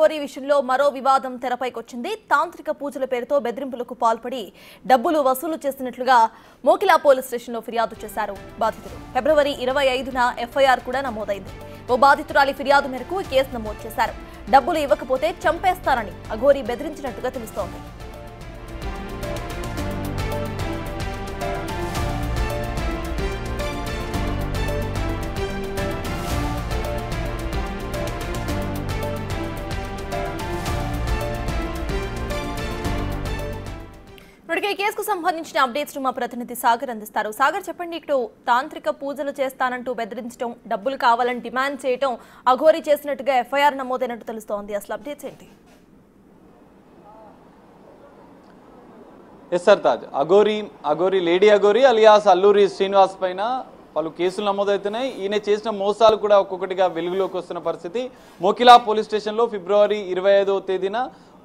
అఘోరీ విషయంలో మరో వివాదం తెరపైకొచ్చింది. తాంత్రిక పూజల పేరుతో బెదిరింపులకు పాల్పడి డబ్బులు వసూలు చేసినట్లుగా మోకిలా పోలీస్ స్టేషన్లో ఫిర్యాదు చేశారు బాధితులు. ఫిబ్రవరి 25న ఎఫ్ఐఆర్ కూడా నమోదైంది. ఓ బాధితురాలి ఫిర్యాదు మేరకు కేసు నమోదు చేశారు. డబ్బులు ఇవ్వకపోతే చంపేస్తారని అఘోరీ బెదిరించినట్టుగా తెలుస్తోంది. ఇప్పటికే కేసుకు సంబంధించిన అప్డేట్స్ మా ప్రతినిధి సాగర్ అందిస్తారు. సాగర్, చెప్పండి, ఇటు తాంత్రిక పూజలు చేస్తానంటూ బెదిరించడం, డబ్బులు కావాలని డిమాండ్ చేయడం అఘోరీ చేసినట్టుగా ఎఫ్ఐఆర్ నమోదైనట్టు తెలుస్తోంది. అసలు అప్డేట్స్ ఏంటి? తాజ్, అఘోరీ లేడీ అఘోరీ అలియాస్ అల్లూరి శ్రీనివాస్ పైన పలు కేసులు నమోదవుతున్నాయి. ఈయన చేసిన మోసాలు కూడా ఒక్కొక్కటిగా వెలుగులోకి వస్తున్న పరిస్థితి. మోకిలా పోలీస్ స్టేషన్లో ఫిబ్రవరి 25వ తేదీన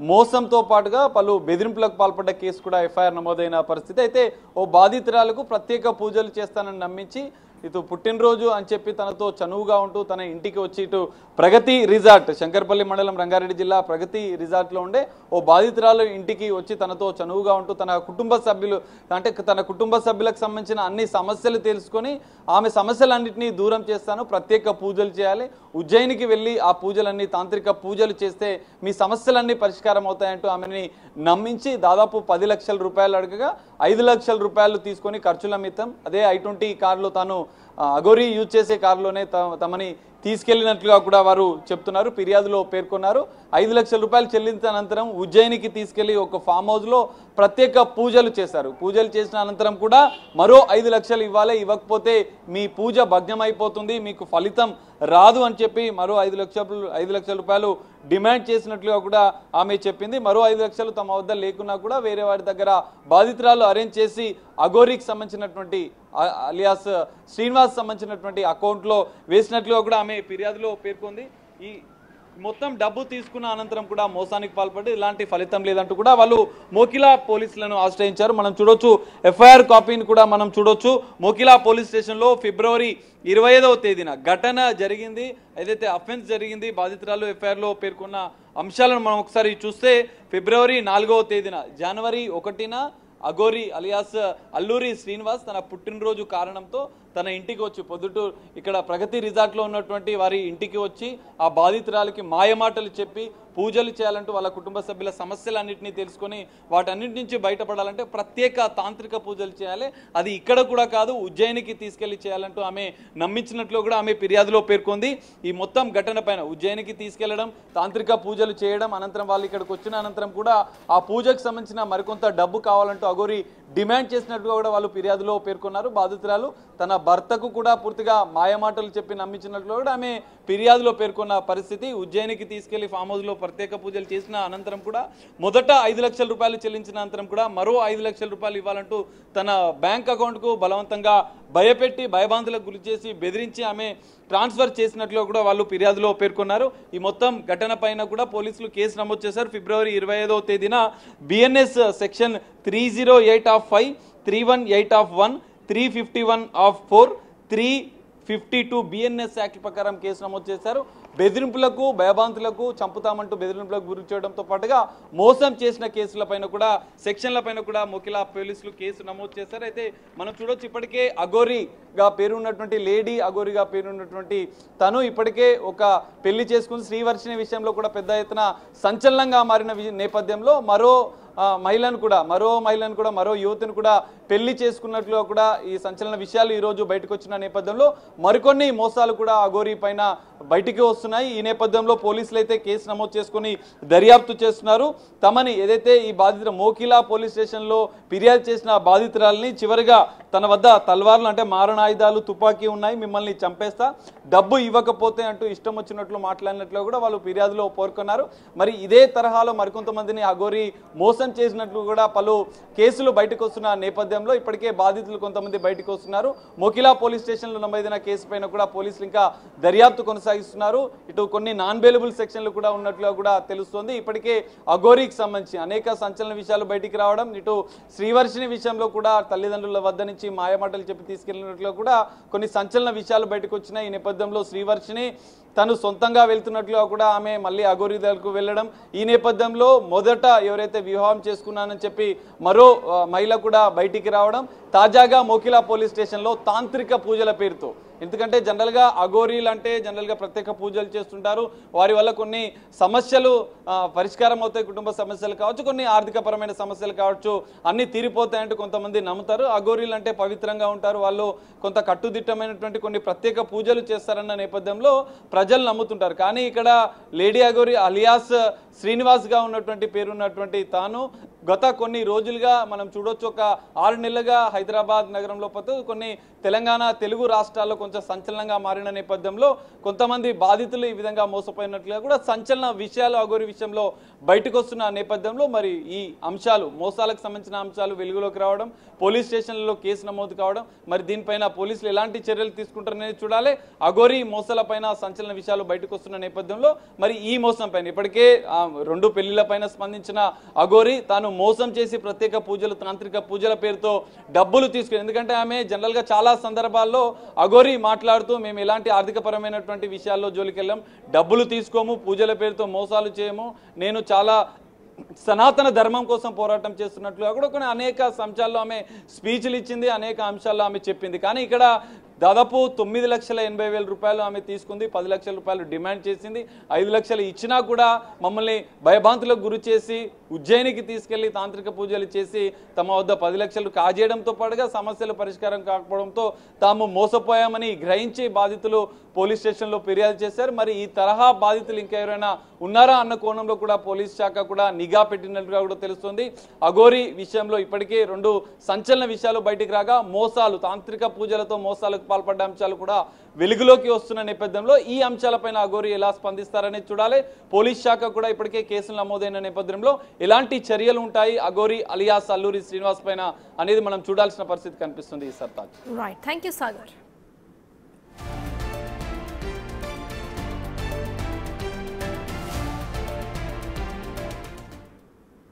మోసంతో పాటుగా పలు బెదిరింపులకు పాల్పడ్డ కేసు కూడా ఎఫ్ఐఆర్ నమోదైన పరిస్థితి. అయితే ఓ బాధితురాలకు ప్రత్యేక పూజలు చేస్తానని నమ్మించి ఇటు పుట్టినరోజు అని చెప్పి తనతో చనువుగా ఉంటూ తన ఇంటికి వచ్చి ఇటు ప్రగతి రిసార్ట్, శంకర్పల్లి మండలం, రంగారెడ్డి జిల్లా ప్రగతి రిసార్ట్లో ఉండే ఓ బాధితురాలు ఇంటికి వచ్చి తనతో చనువుగా ఉంటూ తన కుటుంబ సభ్యులకు సంబంధించిన అన్ని సమస్యలు తెలుసుకొని ఆమె సమస్యలన్నింటినీ దూరం చేస్తాను, ప్రత్యేక పూజలు చేయాలి, ఉజ్జయినికి వెళ్ళి ఆ పూజలన్నీ తాంత్రిక పూజలు చేస్తే మీ సమస్యలన్నీ పరిష్కారం అవుతాయంటూ ఆమెని నమ్మించి దాదాపు 10 లక్షల రూపాయలు అడగగా 5 లక్షల రూపాయలు తీసుకొని ఖర్చుల మితం అదే i20 కారులో తాను అఘోరీ యూజ్ చేసే కారులోనే తమని తీసుకెళ్లినట్లుగా కూడా వారు చెప్తున్నారు, ఫిర్యాదులో పేర్కొన్నారు. 5 లక్షల రూపాయలు చెల్లించిన అనంతరం ఉజ్జయినికి తీసుకెళ్లి ఒక ఫామ్ హౌస్ లో ప్రత్యేక పూజలు చేశారు. పూజలు చేసిన అనంతరం కూడా మరో 5 లక్షలు ఇవ్వాలి, ఇవ్వకపోతే మీ పూజ భగ్నమైపోతుంది, మీకు ఫలితం రాదు అని చెప్పి మరో 5 లక్షల రూపాయలు డిమాండ్ చేసినట్లుగా కూడా ఆమె చెప్పింది. మరో 5 లక్షలు తమ వద్ద లేకున్నా కూడా వేరే వారి దగ్గర బాధితురాలు అరేంజ్ చేసి అఘోరీకి సంబంధించినటువంటి అలియాస్ శ్రీనివాస్ సంబంధించినటువంటి అకౌంట్లో వేసినట్లుగా కూడా ఆమె ఫిర్యాదులో పేర్కొంది. ఈ మొత్తం డబ్బు తీసుకున్న అనంతరం కూడా మోసానికి పాల్పడి ఇలాంటి ఫలితం లేదంటూ కూడా వాళ్ళు మోకిలా పోలీసులను ఆశ్రయించారు. మనం చూడొచ్చు, ఎఫ్ఐఆర్ కాపీని కూడా మనం చూడొచ్చు. మోకిలా పోలీస్ స్టేషన్లో ఫిబ్రవరి 25వ తేదీన ఘటన జరిగింది, ఏదైతే అఫెన్స్ జరిగింది, బాధితురాలు ఎఫ్ఐఆర్లో పేర్కొన్న అంశాలను మనం ఒకసారి చూస్తే ఫిబ్రవరి 4వ తేదీన జనవరి 1న అఘోరీ అలియాస్ అల్లూరి శ్రీనివాస్ తన పుట్టినరోజు కారణంతో తన ఇంటికి వచ్చి పొద్దుటూరు ఇక్కడ ప్రగతి రిసార్ట్లో ఉన్నటువంటి వారి ఇంటికి వచ్చి ఆ బాధితురాలకి మాయమాటలు చెప్పి పూజలు చేయాలంటూ వాళ్ళ కుటుంబ సభ్యుల సమస్యలన్నింటినీ తెలుసుకొని వాటన్నింటి నుంచి బయటపడాలంటే ప్రత్యేక తాంత్రిక పూజలు చేయాలి, అది ఇక్కడ కూడా కాదు ఉజ్జయినికి తీసుకెళ్లి చేయాలంటూ ఆమె నమ్మించినట్లు కూడా ఆమె ఫిర్యాదులో పేర్కొంది. ఈ మొత్తం ఘటన పైన ఉజ్జయినికి తీసుకెళ్లడం, తాంత్రిక పూజలు చేయడం, అనంతరం వాళ్ళు ఇక్కడికి వచ్చిన అనంతరం కూడా ఆ పూజకు సంబంధించిన మరికొంత డబ్బు కావాలంటూ అఘోరీ డిమాండ్ చేసినట్టుగా కూడా వాళ్ళు ఫిర్యాదులో పేర్కొన్నారు. బాధితురాలు తన భర్తకు కూడా పూర్తిగా మాయమాటలు చెప్పి నమ్మించినట్లు కూడా ఆమె ఫిర్యాదులో పేర్కొన్న పరిస్థితి. ఉజ్జయినికి తీసుకెళ్లి ఫామ్ హౌస్ లో ప్రత్యేక పూజలు చేసిన అనంతరం కూడా మొదట 5 లక్షల రూపాయలు చెల్లించిన అనంతరం కూడా మరో 5 లక్షల రూపాయలు ఇవ్వాలంటూ తన బ్యాంక్ అకౌంట్కు బలవంతంగా భయపెట్టి భయభాంతులకు గురి చేసి బెదిరించి ఆమె ట్రాన్స్ఫర్ చేసినట్లు కూడా వాళ్ళు ఫిర్యాదులో పేర్కొన్నారు. ఈ మొత్తం ఘటన పైన కూడా పోలీసులు కేసు నమోదు చేశారు. ఫిబ్రవరి 25వ తేదీన బిఎన్ఎస్ సెక్షన్ 308(5), 318(1), 351(4), 352 బిఎన్ఎస్ యాక్ట్ ప్రకారం కేసు నమోదు చేశారు. బెదిరింపులకు, భయభాంతులకు, చంపుతామంటూ బెదిరింపులకు గురి చేయడంతో పాటుగా మోసం చేసిన కేసులపైన కూడా సెక్షన్లపైన కూడా మోకిలా పోలీసులు కేసు నమోదు చేశారు. అయితే మనం చూడొచ్చు, ఇప్పటికే అఘోరీగా పేరున్నటువంటి లేడీ అఘోరీగా పేరున్నటువంటి తను ఇప్పటికే ఒక పెళ్లి చేసుకుని శ్రీవర్షిణి విషయంలో కూడా పెద్ద ఎత్తున సంచలనంగా మారిన నేపథ్యంలో మరో మహిళను కూడా మరో యువతిని కూడా పెళ్లి చేసుకున్నట్లు కూడా ఈ సంచలన విషయాలు ఈరోజు బయటకు వచ్చిన నేపథ్యంలో మరికొన్ని మోసాలు కూడా అఘోరీ పైన బయటికి వస్తున్నాయి. ఈ నేపథ్యంలో పోలీసులు అయితే కేసు నమోదు చేసుకుని దర్యాప్తు చేస్తున్నారు. తమని ఏదైతే ఈ బాధితుల మోకిలా పోలీస్ స్టేషన్లో ఫిర్యాదు చేసిన బాధితురాలని చివరిగా తన వద్ద తల్వార్లు అంటే మారణాయుధాలు, తుపాకీ ఉన్నాయి, మిమ్మల్ని చంపేస్తా, డబ్బు ఇవ్వకపోతే అంటూ ఇష్టం వచ్చినట్లు మాట్లాడినట్లు కూడా వాళ్ళు ఫిర్యాదులో పేర్కొన్నారు. మరి ఇదే తరహాలో మరికొంతమందిని అఘోరీ మోసం చేసినట్లు కూడా పలు కేసులు బయటకు వస్తున్న నేపథ్యంలో ఇప్పటికే బాధితులు కొంతమంది బయటకు వస్తున్నారు. మోకిలా పోలీస్ స్టేషన్లో నమోదైన కేసు పైన కూడా పోలీసులు ఇంకా దర్యాప్తు కొనసాగిస్తున్నారు. ఇటు కొన్ని నాన్ బెయిలబుల్ సెక్షన్లు కూడా ఉన్నట్లుగా కూడా తెలుస్తోంది. ఇప్పటికే అఘోరీకి సంబంధించి అనేక సంచలన విషయాలు బయటికి రావడం, ఇటు శ్రీవర్షిణి విషయంలో కూడా తల్లిదండ్రుల వద్ద నుంచి మాయమాటలు చెప్పి తీసుకెళ్లినట్లు కూడా కొన్ని సంచలన విషయాలు బయటకు వచ్చినాయి. ఈ నేపథ్యంలో శ్రీవర్షిణి తను సొంతంగా వెళ్తున్నట్లుగా కూడా ఆమె మళ్ళీ అఘోరి దగ్గరకు వెళ్ళడం, ఈ నేపథ్యంలో మొదట ఎవరైతే వివాహం చేసుకున్నానని చెప్పి మరో మహిళ కూడా బయటికి రావడం, తాజాగా మోకిలా పోలీస్ స్టేషన్లో తాంత్రిక పూజల పేరుతో, ఎందుకంటే జనరల్గా అఘోరీలు అంటే జనరల్గా ప్రత్యేక పూజలు చేస్తుంటారు, వారి వల్ల కొన్ని సమస్యలు పరిష్కారం అవుతాయి, కుటుంబ సమస్యలు కావచ్చు, కొన్ని ఆర్థికపరమైన సమస్యలు కావచ్చు, అన్ని తీరిపోతాయంటూ కొంతమంది నమ్ముతారు. అఘోరీలు అంటే పవిత్రంగా ఉంటారు, వాళ్ళు కొంత కట్టుదిట్టమైనటువంటి కొన్ని ప్రత్యేక పూజలు చేస్తారన్న నేపథ్యంలో ప్రజలు నమ్ముతుంటారు. కానీ ఇక్కడ లేడీ అఘోరి అలియాస్ శ్రీనివాస్గా ఉన్నటువంటి పేరున్నటువంటి తాను గత కొన్ని రోజులుగా మనం చూడొచ్చు, ఒక 6 నెలలుగా హైదరాబాద్ నగరంలో పోతే కొన్ని తెలంగాణ తెలుగు రాష్ట్రాల్లో కొంచెం సంచలనంగా మారిన నేపథ్యంలో కొంతమంది బాధితులు ఈ విధంగా మోసపోయినట్లుగా కూడా సంచలన విషయాలు అఘోరి విషయంలో బయటకు వస్తున్న నేపథ్యంలో మరి ఈ అంశాలు, మోసాలకు సంబంధించిన అంశాలు వెలుగులోకి రావడం, పోలీస్ స్టేషన్లలో కేసు నమోదు కావడం, మరి దీనిపైన పోలీసులు ఎలాంటి చర్యలు తీసుకుంటారనేది చూడాలి. అఘోరి మోసాలపైన సంచలన విషయాలు బయటకు వస్తున్న నేపథ్యంలో మరి ఈ మోసం పైన ఇప్పటికే 2 పెళ్లిళ్లపైన స్పందించిన అఘోరి తాను మోసం చేసి ప్రత్యేక పూజలు, తాంత్రిక పూజల పేరుతో డబ్బులు తీసుకుని, ఎందుకంటే ఆమె జనరల్గా చాలా సందర్భాల్లో అఘోరి మాట్లాడుతూ మేము ఎలాంటి ఆర్థికపరమైనటువంటి విషయాల్లో జోలికెళ్ళాం, డబ్బులు తీసుకోము, పూజల పేరుతో మోసాలు చేయము, నేను చాలా సనాతన ధర్మం కోసం పోరాటం చేస్తున్నట్లుగా కూడా కొన్ని అనేక అంశాల్లో ఆమె స్పీచ్లు ఇచ్చింది, అనేక అంశాల్లో ఆమె చెప్పింది. కానీ ఇక్కడ దాదాపు 9,80,000 రూపాయలు ఆమె తీసుకుంది, 10 లక్షల రూపాయలు డిమాండ్ చేసింది, 5 లక్షలు ఇచ్చినా కూడా మమ్మల్ని భయభ్రాంతులకు గురి చేసి ఉజ్జయినికి తీసుకెళ్లి తాంత్రిక పూజలు చేసి తమ వద్ద 10 లక్షలు కాజేయడంతో పాటుగా సమస్యలు పరిష్కారం కాకపోవడంతో తాము మోసపోయామని గ్రహించి బాధితులు పోలీస్ స్టేషన్లో ఫిర్యాదు చేశారు. మరి ఈ తరహా బాధితులు ఇంకా ఎవరైనా ఉన్నారా అన్న కోణంలో కూడా పోలీస్ శాఖ కూడా నిఘా పెట్టినట్లుగా కూడా తెలుస్తుంది. అఘోరి విషయంలో ఇప్పటికే 2 సంచలన విషయాలు బయటికి రాగా, మోసాలు, తాంత్రిక పూజలతో మోసాలకు పాల్పడ్డ అంశాలు కూడా వెలుగులోకి వస్తున్న నేపథ్యంలో ఈ అంశాలపైన అఘోరి ఎలా స్పందిస్తారనేది చూడాలి. పోలీస్ శాఖ కూడా ఇప్పటికే కేసులు నమోదైన నేపథ్యంలో ఎలాంటి చర్యలు ఉంటాయి అఘోరి అలియాస్ అల్లూరి శ్రీనివాస్ పైన అనేది మనం చూడాల్సిన పరిస్థితి కనిపిస్తుంది. Sartaj. Right, thank you Sagar.